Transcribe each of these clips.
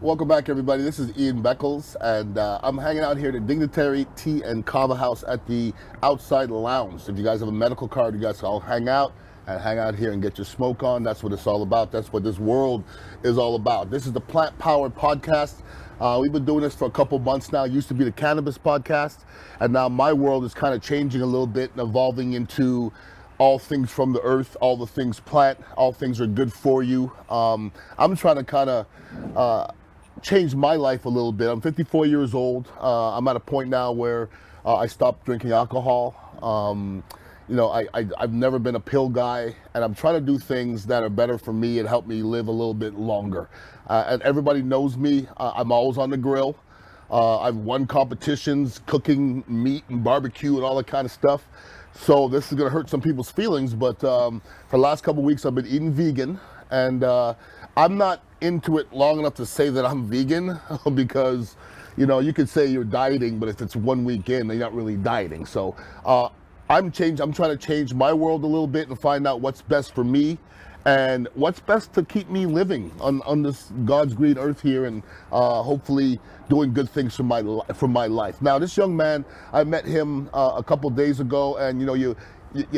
Welcome back, everybody. This is Ian Beckles, and I'm hanging out here at the Dignitary Tea Kava House at the outside lounge. If you guys have a medical card, you guys can all hang out here and get your smoke on. That's what it's all about. That's what this world is all about. This is the Plant Powered Podcast. We've been doing this for a couple months now. It used to be the Cannabis Podcast, and now my world is kind of changing a little bit and evolving into all things from the earth, all the things plant, all things are good for you. I'm trying to kind of change my life a little bit. I'm 54 years old. I'm at a point now where I stopped drinking alcohol. I've never been a pill guy, and I'm trying to do things that are better for me and help me live a little bit longer. And everybody knows me. I'm always on the grill. I've won competitions, cooking meat and barbecue and all that kind of stuff. So this is going to hurt some people's feelings, but for the last couple of weeks I've been eating vegan, and I'm not into it long enough to say that I'm vegan because, you could say you're dieting, but if it's 1 week in, you're not really dieting. So I'm trying to change my world a little bit and find out what's best for me and what's best to keep me living on this God's green earth here, and hopefully doing good things for my life. Now, this young man, I met him a couple days ago, and you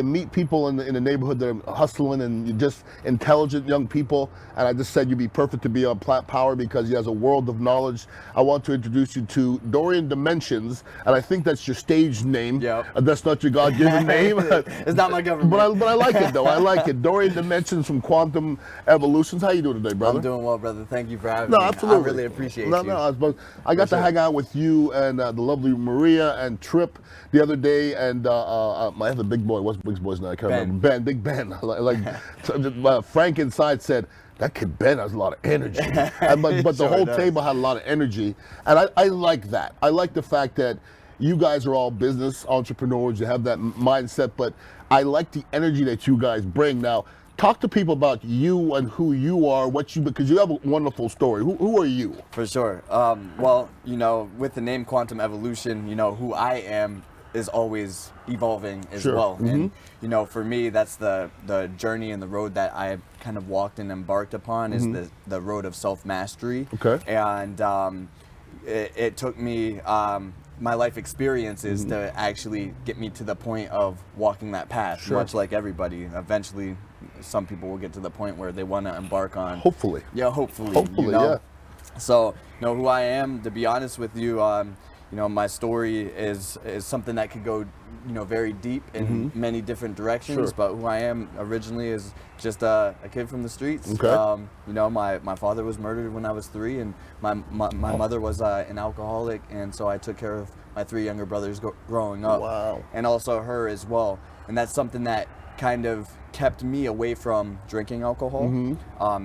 meet people in the neighborhood that are hustling, and you're just intelligent young people, and I just said you'd be perfect to be on Plant Power because he has a world of knowledge. I want to introduce you to Dorian Dimensions, and I think that's your stage name. Yep. That's not your God-given name. It's not my government. But I like it, though. I like it. Dorian Dimensions from Quantum Evolutions. How you doing today, brother? I'm doing well, brother. Thank you for having me. No, absolutely. I really appreciate you. I got to hang out with you and the lovely Maria and Trip the other day, and I have a big boy. What's Big Boy's name? I can't remember. Big Ben. Frank inside said, that kid Ben has a lot of energy. But the whole table had a lot of energy, and I like that. I like the fact that you guys are all business entrepreneurs. You have that mindset, but I like the energy that you guys bring. Now, talk to people about you and who you are, because you have a wonderful story. Who are you? For sure. Well, with the name Quantum Evolution, who I am is always evolving as well. Mm-hmm. And for me, that's the journey and the road that I kind of walked and embarked upon is the road of self-mastery. Okay. And it took me my life experiences to actually get me to the point of walking that path. Sure. Much like everybody, eventually some people will get to the point where they want to embark on. Hopefully. Yeah, hopefully. Yeah. So, who I am, to be honest with you, my story is something that could go, very deep in many different directions. Sure. But who I am originally is just a kid from the streets. Okay. My father was murdered when I was 3, and my mother was an alcoholic, and so I took care of my 3 younger brothers growing up. Wow. And also her as well. And that's something that kind of kept me away from drinking alcohol,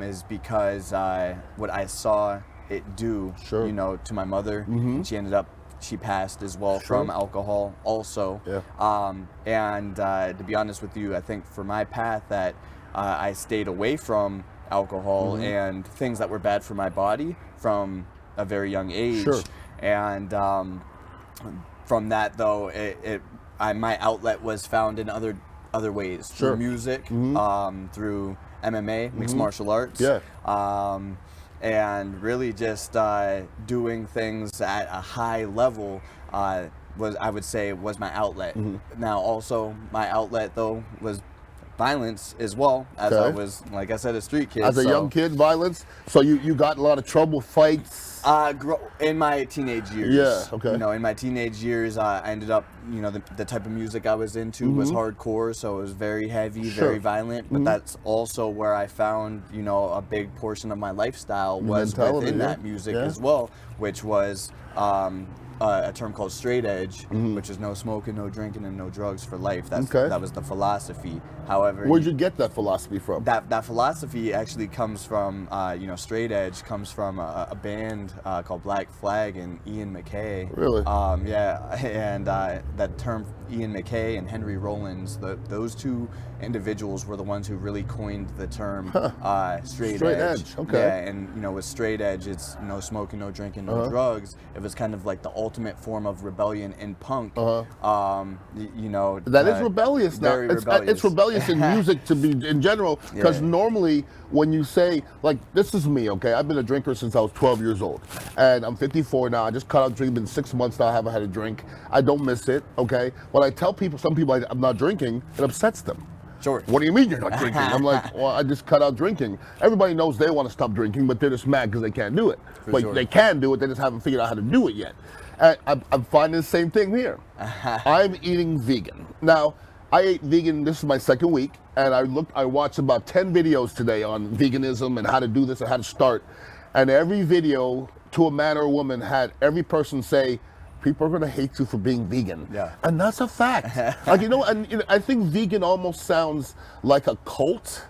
is because what I saw it do, to my mother, and she passed as well from alcohol also. Yeah. And to be honest with you, I think for my path that I stayed away from alcohol and things that were bad for my body from a very young age. Sure. And from that, though, my outlet was found in other ways. Sure. Through music, through MMA, mixed martial arts. Yeah. And really just doing things at a high level I would say was my outlet. Now also my outlet though was violence as well, as I was, like I said, a street kid. As a young kid, violence? So you got in a lot of trouble, fights? In my teenage years. Yeah, okay. In my teenage years, I ended up, the type of music I was into was hardcore, so it was very heavy, very violent, but that's also where I found, a big portion of my lifestyle was within that music as well, which was a term called straight edge, which is no smoking, no drinking, and no drugs for life. That was the philosophy. However, where'd you get that philosophy from? That philosophy actually comes from, straight edge comes from a band called Black Flag and Ian McKay. Really? Yeah, and that term Ian McKay and Henry Rollins, those two individuals were the ones who really coined the term straight edge. Okay. Yeah, and with straight edge, it's no smoking, no drinking, no drugs. It was kind of like the ultimate ultimate form of rebellion in punk. You know, that is rebellious now. Very rebellious. It's rebellious in music to be in general, because normally when you say, like, this is me, okay? I've been a drinker since I was 12 years old, and I'm 54 now. I just cut out drinking. Been 6 months now. I haven't had a drink. I don't miss it, okay? When I tell people, some people I'm not drinking, it upsets them. Sure. What do you mean you're not drinking? I'm like, well, I just cut out drinking. Everybody knows they want to stop drinking, but they're just mad because they can't do it. They can do it, they just haven't figured out how to do it yet. And I'm finding the same thing here. I'm eating vegan. Now, I ate vegan, this is my second week, and I watched about 10 videos today on veganism and how to do this and how to start. And every video, to a man or a woman, had every person say, people are going to hate you for being vegan. Yeah. And that's a fact. Like, I think vegan almost sounds like a cult.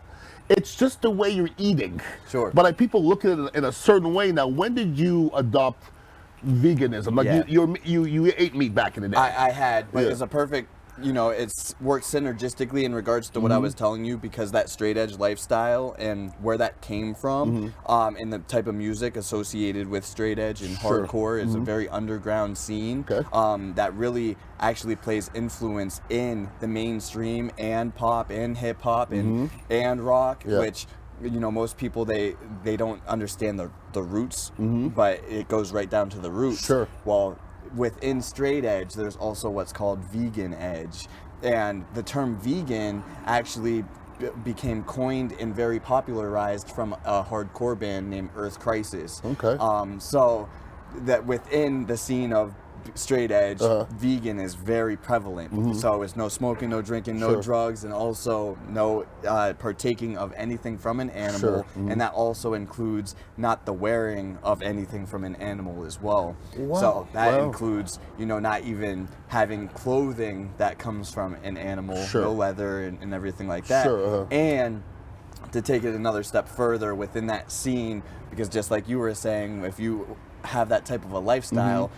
It's just the way you're eating. Sure. But people look at it in a certain way. Now, when did you adopt veganism? Like, you ate meat back in the day. I had, but it's a perfect, it's worked synergistically in regards to what I was telling you, because that straight edge lifestyle and where that came from, and the type of music associated with straight edge and hardcore is a very underground scene that really actually plays influence in the mainstream and pop and hip hop and rock, which most people they don't understand the roots, but it goes right down to the roots. Sure. Well, within straight edge, there's also what's called vegan edge, and the term vegan actually became coined and very popularized from a hardcore band named Earth Crisis. Okay. So that within the scene of straight edge, vegan is very prevalent. So it's no smoking, no drinking, no drugs, and also no partaking of anything from an animal. And that also includes not the wearing of anything from an animal as well. Wow. So that includes, not even having clothing that comes from an animal, no leather and everything like that. And to take it another step further within that scene, because just like you were saying, if you have that type of a lifestyle,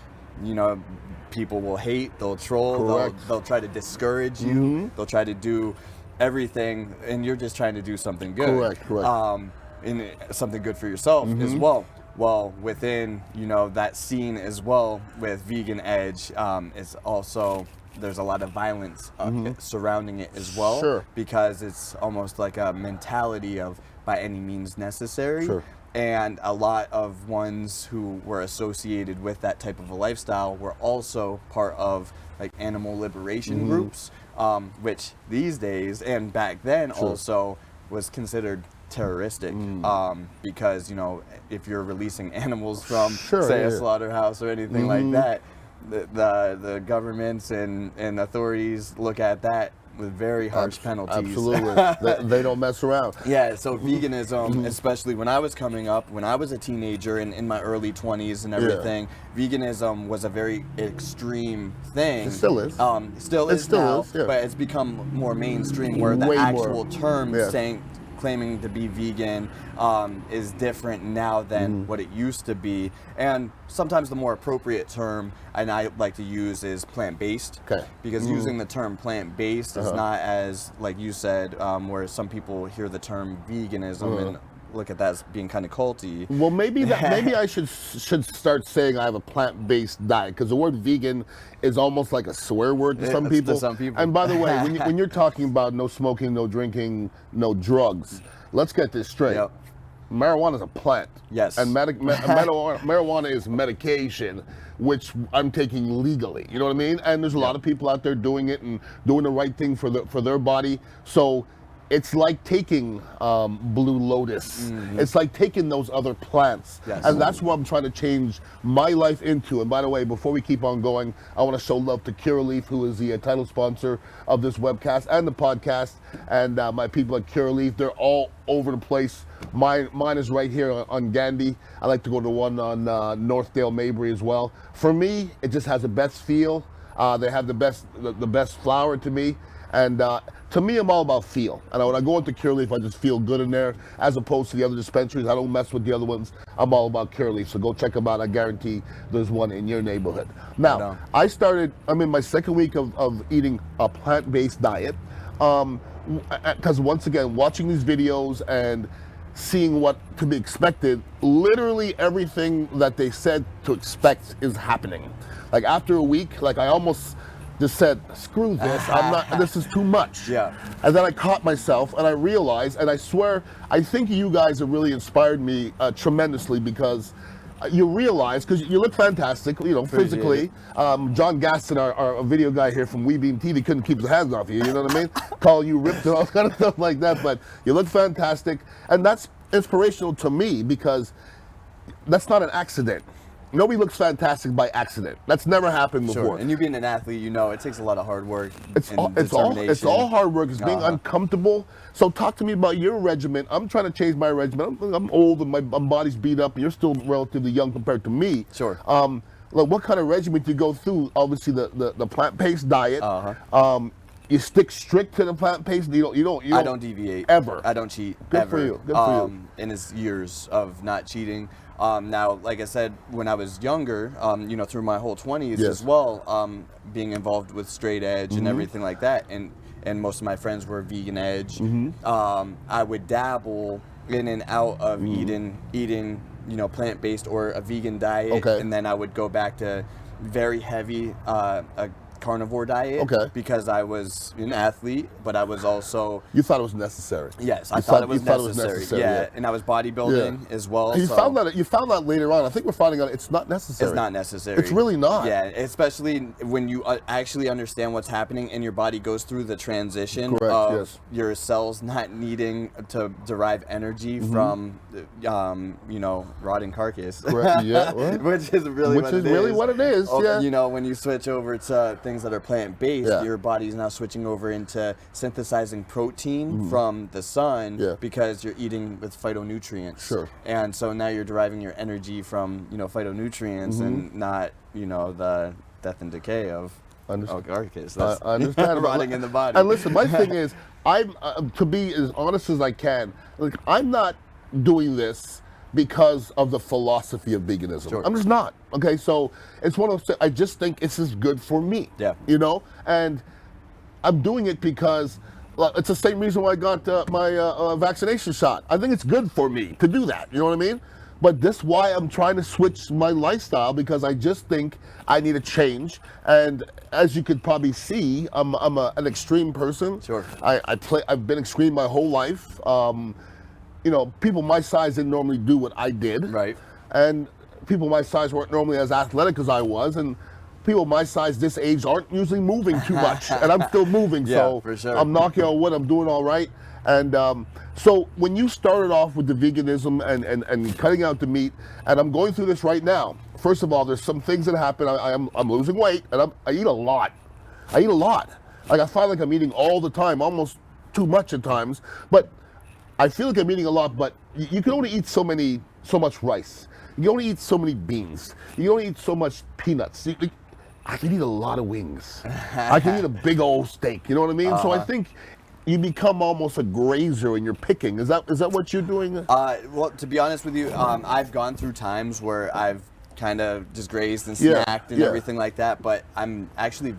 people will hate, they'll troll, they'll try to discourage you, they'll try to do everything, and you're just trying to do something good. Correct. And something good for yourself as well. Well, within, that scene as well with vegan edge, it's also, there's a lot of violence surrounding it as well, because it's almost like a mentality of by any means necessary. And a lot of ones who were associated with that type of a lifestyle were also part of like animal liberation groups, which these days and back then also was considered terroristic, because if you're releasing animals from say a slaughterhouse or anything like that, the governments and authorities look at that with very harsh penalties. Absolutely. they don't mess around. Yeah, so veganism, especially when I was coming up, when I was a teenager and in my early 20s and everything, veganism was a very extreme thing. It still is. Still is now, but it's become more mainstream, where the actual term claiming to be vegan is different now than what it used to be. And sometimes the more appropriate term, and I like to use, is plant-based. Because using the term plant-based is not as, like you said, where some people hear the term veganism and look at that as being kind of culty. Well, maybe I should start saying I have a plant-based diet, because the word vegan is almost like a swear word to some people. And by the way, when you're talking about no smoking, no drinking, no drugs, let's get this straight. Marijuana is a plant. Yes. And marijuana is medication, which I'm taking legally. You know what I mean? And there's a lot of people out there doing it and doing the right thing for their body. So it's like taking Blue Lotus. It's like taking those other plants. And that's what I'm trying to change my life into. And by the way, before we keep on going, I want to show love to Curaleaf, who is the title sponsor of this webcast and the podcast. And my people at Curaleaf, they're all over the place. Mine is right here on Gandhi. I like to go to one on Northdale Mabry as well. For me, it just has the best feel. They have the best flower to me. And to me, I'm all about feel. And when I go into Curaleaf, I just feel good in there, as opposed to the other dispensaries. I don't mess with the other ones. I'm all about Curaleaf, so go check them out. I guarantee there's one in your neighborhood. Now, I'm in my second week of eating a plant-based diet, because once again, watching these videos and seeing what to be expected, literally everything that they said to expect is happening. Like after a week, like I almost just said, screw this, this is too much. Yeah. And then I caught myself and I realized, and I swear, I think you guys have really inspired me tremendously, because you realize, because you look fantastic, you know, physically. John Gaston, our video guy here from WeBeam TV, couldn't keep his hands off you, you know what I mean? Call you ripped and all kind of stuff like that, but you look fantastic. And that's inspirational to me, because that's not an accident. Nobody looks fantastic by accident. That's never happened before. Sure. And you being an athlete, you know, it takes a lot of hard work. It's all hard work. It's being uncomfortable. So talk to me about your regimen. I'm trying to change my regimen. I'm old and my body's beat up. You're still relatively young compared to me. Sure. Like what kind of regimen do you go through? Obviously the plant-based diet. You stick strict to the plant-based. You don't. I don't deviate ever. I don't cheat. Good ever. for you. Good for you. And it's years of not cheating. Now, like I said, when I was younger, you know, through my whole 20s as well, being involved with straight edge and everything like that, and most of my friends were vegan edge. I would dabble in and out of eating, you know, plant-based or a vegan diet, and then I would go back to very heavy a carnivore diet because I was an athlete, but I was also... You thought it was necessary. Yes, I thought it was necessary. Yeah, and I was bodybuilding as well. You found that later on. I think we're finding out it's not necessary. It's not necessary. It's really not. Yeah, especially when you actually understand what's happening and your body goes through the transition of your cells not needing to derive energy from, you know, rotting carcass. Yeah, which is really what it is. Yeah. You know, when you switch over to things that are plant-based, your body's now switching over into synthesizing protein from the sun because you're eating with phytonutrients. Sure. And so now you're deriving your energy from, you know, phytonutrients and not, you know, the death and decay of carcass. That's rotting in the body. And listen, my thing is, I'm to be as honest as I can. Like, I'm not doing this because of the philosophy of veganism. Sure. I'm just not. Okay, so it's one of those. I just think this is good for me. Yeah. You know, and I'm doing it because it's the same reason why I got my vaccination shot. I think it's good for me to do that. You know what I mean? But this is why I'm trying to switch my lifestyle, because I just think I need a change. And as you could probably see, I'm an extreme person. Sure. I've been extreme my whole life. You know, people my size didn't normally do what I did. Right. And people my size weren't normally as athletic as I was. And people my size this age aren't usually moving too much. And I'm still moving. So for sure. I'm knocking on wood. I'm doing all right. And so when you started off with the veganism and cutting out the meat, and I'm going through this right now. First of all, there's some things that happen. I'm losing weight, and I eat a lot. I eat a lot. Like I find like I'm eating all the time, almost too much at times. But I feel like I'm eating a lot, but you can only eat so much rice. You can only eat so many beans. You can only eat so much peanuts. I can eat a lot of wings. I can eat a big old steak. You know what I mean? So I think you become almost a grazer when you're picking. Is that what you're doing? Well, to be honest with you, I've gone through times where I've kind of just grazed and snacked and everything like that, but I'm actually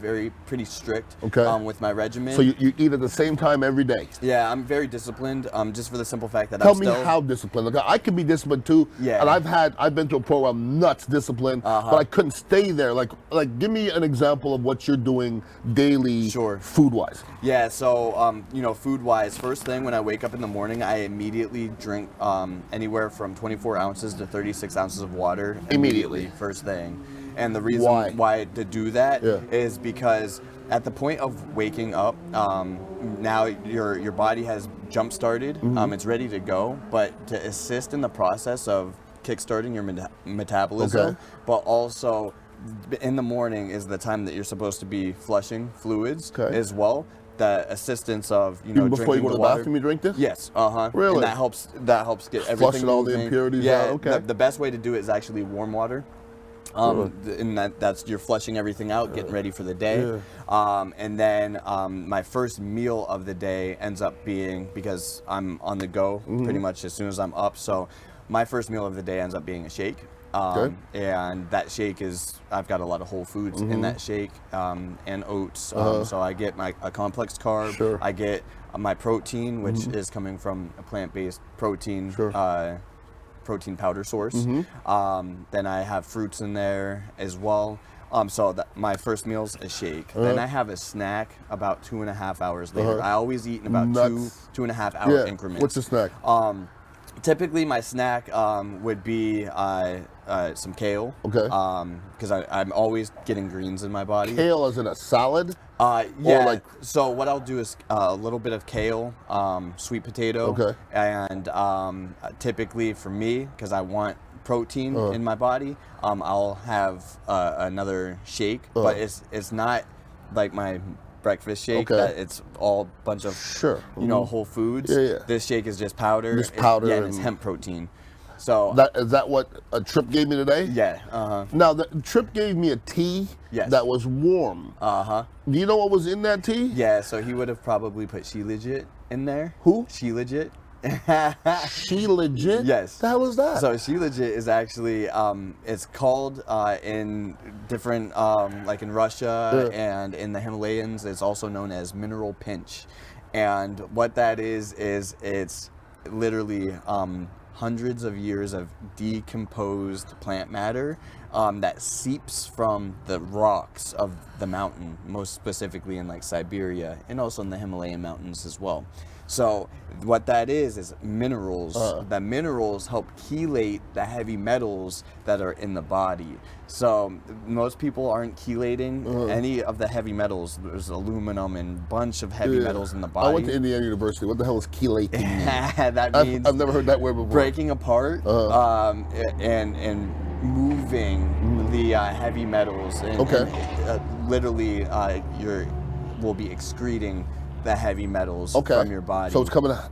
pretty strict with my regimen. So you eat at the same time every day? Yeah, I'm very disciplined, just for the simple fact that Tell me how disciplined. Like, I can be disciplined too, and I've been to a point where I'm nuts disciplined, but I couldn't stay there. Like give me an example of what you're doing daily, food-wise. Yeah, so you know, food-wise, first thing when I wake up in the morning, I immediately drink anywhere from 24 ounces to 36 ounces of water immediately. First thing. And the reason why to do that is because at the point of waking up, now your body has jump started, it's ready to go, but to assist in the process of kickstarting your metabolism, but also in the morning is the time that you're supposed to be flushing fluids as well. The assistance of, you know, even before you go to the bathroom, you drink this? Yes. Really? And that helps get everything flushing all moving. the impurities out. Okay. The best way to do it is actually warm water. And that's you're flushing everything out, getting ready for the day. And then my first meal of the day ends up being, because I'm on the go pretty much as soon as I'm up. So my first meal of the day ends up being a shake. And that shake I've got a lot of whole foods in that shake, and oats. So I get a complex carb. I get my protein, which is coming from a plant-based protein. Protein powder source. Then I have fruits in there as well. So my first meal's a shake. Then I have a snack about 2.5 hours later. I always eat in about 2.5 hour increments. What's the snack? Typically, my snack would be some kale. Okay. Because I'm always getting greens in my body. Kale as in a salad? Yeah. So what I'll do is a little bit of kale, sweet potato. Okay. And typically for me, because I want protein in my body, I'll have another shake. But it's not like my breakfast shake that it's all bunch of whole foods. This shake is just powder. It's hemp protein. So is that what a Trip gave me today? Yeah. Now the Trip gave me a tea that was warm. Do you know what was in that tea? Yeah, so he would have probably put Shilajit in there. Who? Shilajit. Shilajit? Yes. The hell is that? So Shilajit is actually it's called in different like in Russia and in the Himalayas, it's also known as mineral pinch. And what that is it's literally hundreds of years of decomposed plant matter that seeps from the rocks of the mountain, most specifically in like Siberia and also in the Himalayan mountains as well. So what that is minerals. The minerals help chelate the heavy metals that are in the body. So most people aren't chelating any of the heavy metals. There's aluminum and a bunch of heavy metals in the body. I went to Indiana University. What the hell is chelating? That means I've never heard that word before. Breaking apart and moving the heavy metals. And literally, will be excreting the heavy metals from your body. So it's coming out.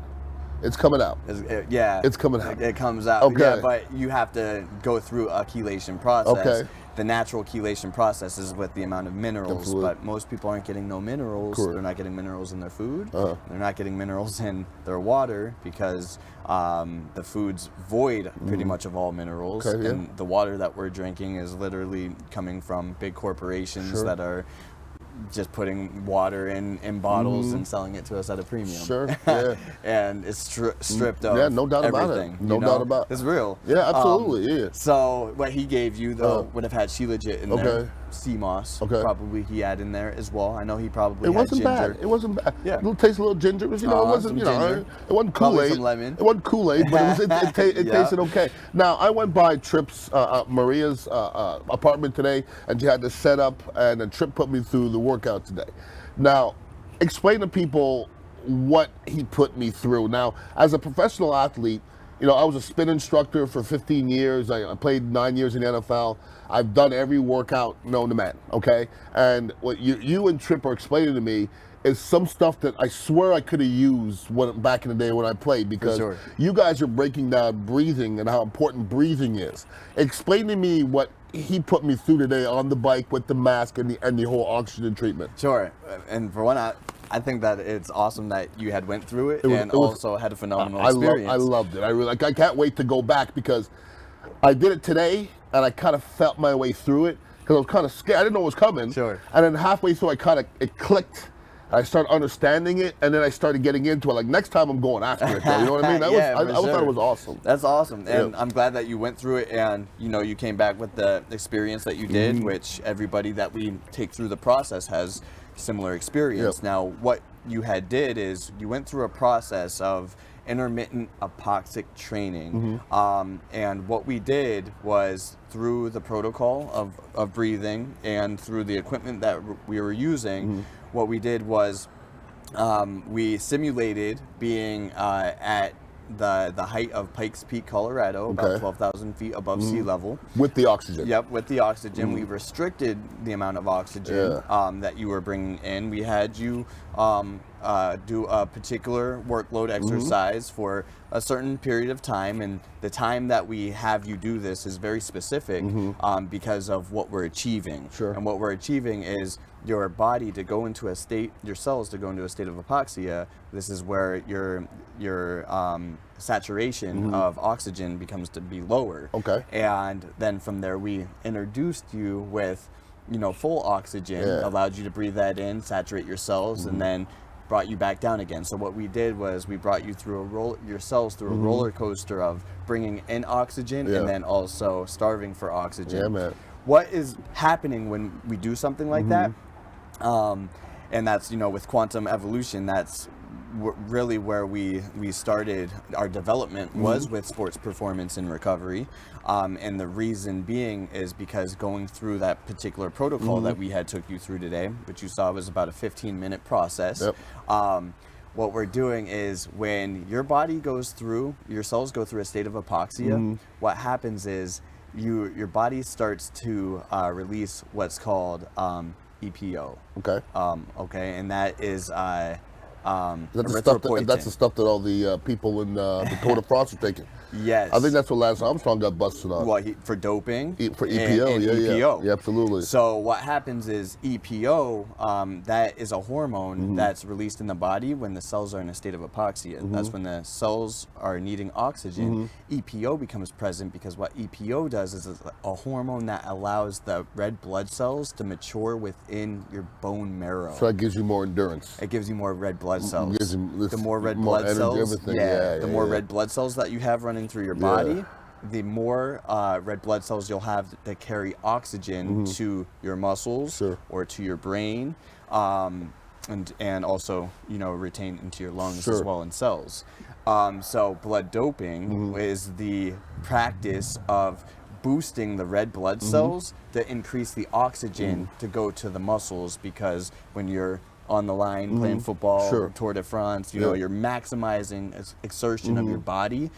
It's coming out. It's coming out. It comes out. Okay. Yeah, but you have to go through a chelation process. Okay. The natural chelation process is with the amount of minerals, Absolutely. but most people aren't getting no minerals. Correct. They're not getting minerals in their food. They're not getting minerals in their water because the food's void pretty much of all minerals. And the water that we're drinking is literally coming from big corporations that are just putting water in bottles and selling it to us at a premium. And it's stripped of no doubt everything. About it. No doubt about it. It's real. Yeah, absolutely. So what he gave you, though, would have had Shilajit in there. Sea moss, probably he had in there as well. I know he probably had ginger. Bad. It wasn't bad. Yeah. It tastes a little ginger, but it wasn't, it wasn't Probably Kool-Aid. some lemon. It wasn't Kool-Aid, but it tasted okay. Now, I went by Tripp's, Maria's apartment today, and she had this set up, and then Tripp put me through the workout today. Now, explain to people what he put me through. Now, as a professional athlete, I was a spin instructor for 15 years. I played 9 years in the NFL. I've done every workout known to man, okay? And what you and Tripp are explaining to me is some stuff that I swear I could have used back in the day when I played, because you guys are breaking down breathing and how important breathing is. Explain to me what he put me through today on the bike with the mask and the whole oxygen treatment. Sure. And for one, I think that it's awesome that you had went through it and also had a phenomenal experience. I loved it. I can't wait to go back, because I did it today and I kind of felt my way through it because I was kind of scared. I didn't know what was coming. Sure. And then halfway through, it clicked. I started understanding it, and then I started getting into it. Like, next time I'm going after it, though. You know what I mean? I thought it was awesome. That's awesome. And I'm glad that you went through it and, you came back with the experience that you did, which everybody that we take through the process has similar experience. Now, what you did is you went through a process of intermittent hypoxic training. And what we did was, through the protocol of breathing and through the equipment that we were using, what we did was we simulated being at the height of Pikes Peak, Colorado, about 12,000 feet above sea level. With the oxygen. Yep, with the oxygen. We restricted the amount of oxygen that you were bringing in. We had you do a particular workload exercise for a certain period of time, and the time that we have you do this is very specific because of what we're achieving. And what we're achieving is your body to go into a state, your cells to go into a state of hypoxia. This is where your saturation of oxygen becomes to be lower. And then from there, we introduced you with full oxygen, allowed you to breathe that in, saturate your cells, and then brought you back down again. So what we did was we brought you through your cells through a roller coaster of bringing in oxygen and then also starving for oxygen. Yeah, man. What is happening when we do something like that? And that's, with quantum evolution, that's really where we started our development was with sports performance and recovery. And the reason being is because going through that particular protocol that we had took you through today, which you saw was about a 15-minute process. What we're doing is when your body goes through, your cells go through a state of hypoxia, what happens is your body starts to release what's called EPO. Okay. And that is That's the stuff that all the people in Dakota Frost are taking. Yes. I think that's what Lance Armstrong got busted on. What, for doping? For EPO, and yeah, EPO. Yeah, absolutely. So what happens is EPO, that is a hormone that's released in the body when the cells are in a state of hypoxia. That's when the cells are needing oxygen. EPO becomes present because what EPO does is it's a hormone that allows the red blood cells to mature within your bone marrow. So that gives you more endurance. It gives you more red blood cells. Gives you The more red more blood energy, cells, everything. the more red blood cells that you have running through your body, the more red blood cells you'll have that carry oxygen to your muscles or to your brain, and also retain into your lungs as well, and cells. So blood doping is the practice of boosting the red blood cells to increase the oxygen to go to the muscles, because when you're on the line playing football, Tour de France, you're maximizing exertion of your body.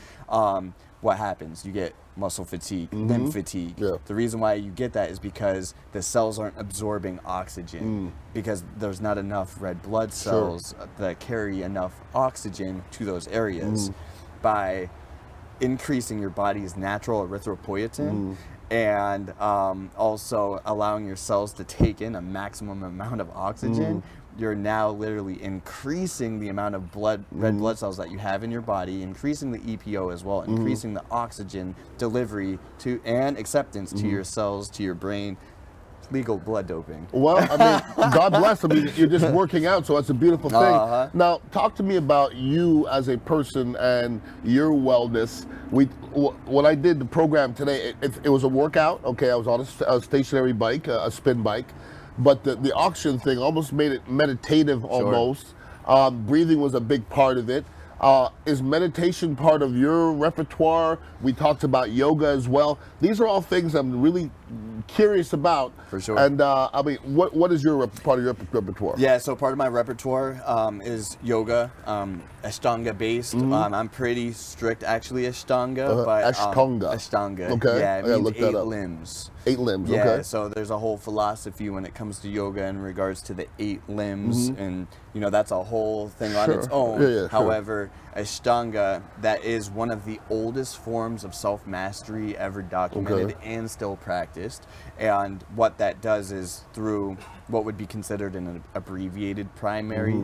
What happens? You get muscle fatigue, limb fatigue. The reason why you get that is because the cells aren't absorbing oxygen, because there's not enough red blood cells that carry enough oxygen to those areas. By increasing your body's natural erythropoietin and also allowing your cells to take in a maximum amount of oxygen, you're now literally increasing the amount of red blood cells that you have in your body, increasing the EPO as well, increasing the oxygen delivery to and acceptance to your cells, to your brain. Legal blood doping. Well, I mean, God bless. I mean, you're just working out, so that's a beautiful thing. Now, talk to me about you as a person and your wellness. When I did the program today, it was a workout. Okay, I was on a stationary bike, a spin bike, but the oxygen thing almost made it meditative almost. Breathing was a big part of it. Is meditation part of your repertoire? We talked about yoga as well. These are all things I'm really curious about. For sure. And I mean, what is your part of your repertoire? Yeah, so part of my repertoire is yoga, Ashtanga based. I'm pretty strict actually Ashtanga, but Ashtanga. Okay. Yeah, it means look 8 limbs. 8 limbs. Yeah, Okay. so there's a whole philosophy when it comes to yoga in regards to the 8 limbs, and that's a whole thing on its own. However, Ashtanga, that is one of the oldest forms of self-mastery ever documented and still practiced. And what that does is, through what would be considered an abbreviated primary,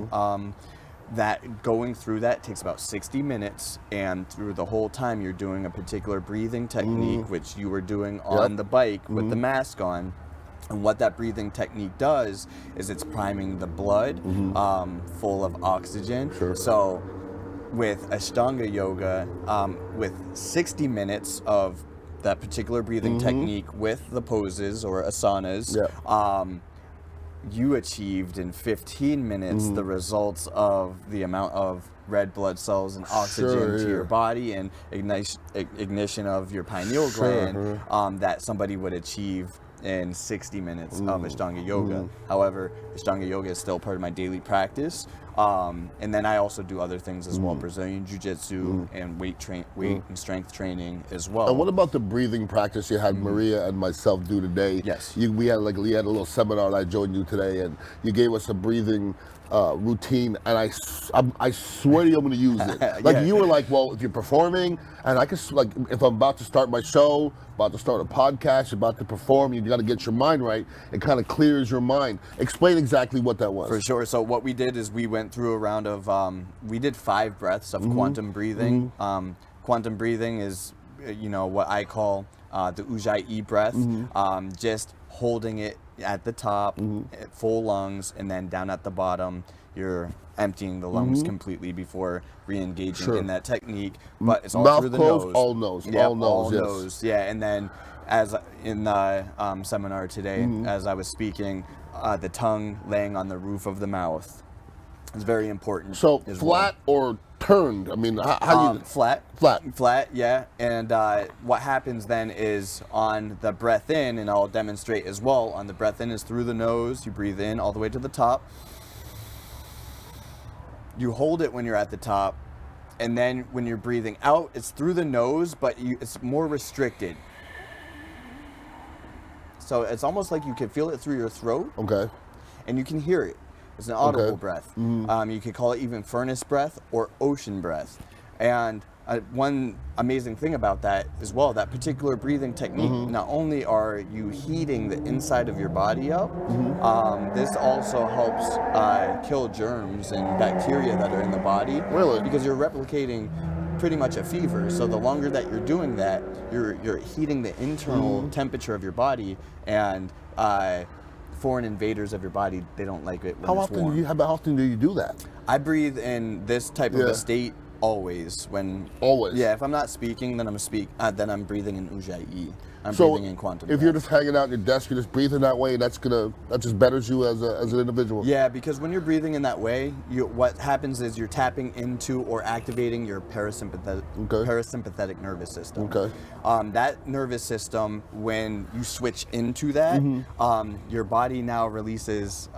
that going through that takes about 60 minutes, and through the whole time you're doing a particular breathing technique, which you were doing on the bike with the mask on. And what that breathing technique does is it's priming the blood full of oxygen. So with Ashtanga yoga, with 60 minutes of that particular breathing technique with the poses or asanas, you achieved in 15 minutes the results of the amount of red blood cells and oxygen to your body and ignition of your pineal gland that somebody would achieve in 60 minutes of Ashtanga yoga. However, Ashtanga yoga is still part of my daily practice. And then I also do other things as well, Brazilian Jiu-Jitsu and weight and strength training as well. And what about the breathing practice you had Maria and myself do today? Yes. We had a little seminar that I joined you today, and you gave us a breathing routine, and I swear to you I'm going to use it. You were like, well, if you're performing, and I can, like, if I'm about to start my show, about to start a podcast, about to perform, you got to get your mind right. It kind of clears your mind. Explain exactly what that was. For sure. So what we did is we went through a round of, we did 5 breaths of quantum breathing. Quantum breathing is, what I call the Ujjayi breath, just holding it at the top, at full lungs, and then down at the bottom, you're emptying the lungs completely before re-engaging in that technique. But it's all Mouth through the closed, nose. all nose, Yeah, all nose, yes. nose. Yeah, and then as in the seminar today, as I was speaking, the tongue laying on the roof of the mouth is very important. So as flat or turned? I mean, how do you... Flat. Flat. Flat, yeah. And what happens then is on the breath in, and I'll demonstrate as well, on the breath in is through the nose, you breathe in all the way to the top. You hold it when you're at the top, and then when you're breathing out, it's through the nose, but it's more restricted. So it's almost like you can feel it through your throat. Okay. And you can hear it. It's an audible breath. You could call it even furnace breath or ocean breath. And one amazing thing about that as well, that particular breathing technique, not only are you heating the inside of your body up, this also helps kill germs and bacteria that are in the body. Really? Because you're replicating pretty much a fever. So the longer that you're doing that, you're heating the internal temperature of your body, and foreign invaders of your body, they don't like it when How it's often warm. how often do you do that? I breathe in this type of a state always. Always? Yeah, if I'm not speaking, then I'm breathing in Ujjayi. I'm So breathing in quantum if you're breath. just hanging out at your desk, you're just breathing that way, that just betters you as an individual. Yeah, because when you're breathing in that way, what happens is you're tapping into or activating your parasympathetic nervous system. Okay. That nervous system, when you switch into that, your body now releases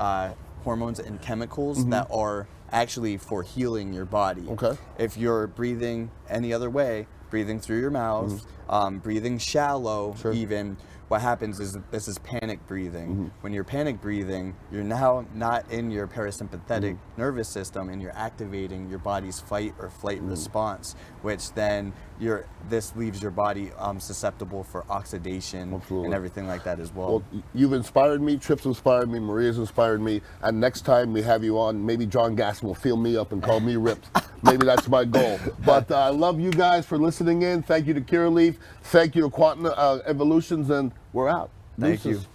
hormones and chemicals that are actually for healing your body. Okay. If you're breathing any other way, breathing through your mouth, breathing shallow even, what happens is that this is panic breathing. When you're panic breathing, you're now not in your parasympathetic nervous system, and you're activating your body's fight or flight response, which then this leaves your body susceptible for oxidation and everything like that as well. Well, you've inspired me, Tripp's inspired me, Maria's inspired me, and next time we have you on, maybe John Gasson will fill me up and call me ripped. Maybe that's my goal. But I love you guys for listening in. Thank you to Curaleaf. Thank you to Quantum Evolutions, and we're out. Thank Deuces. you.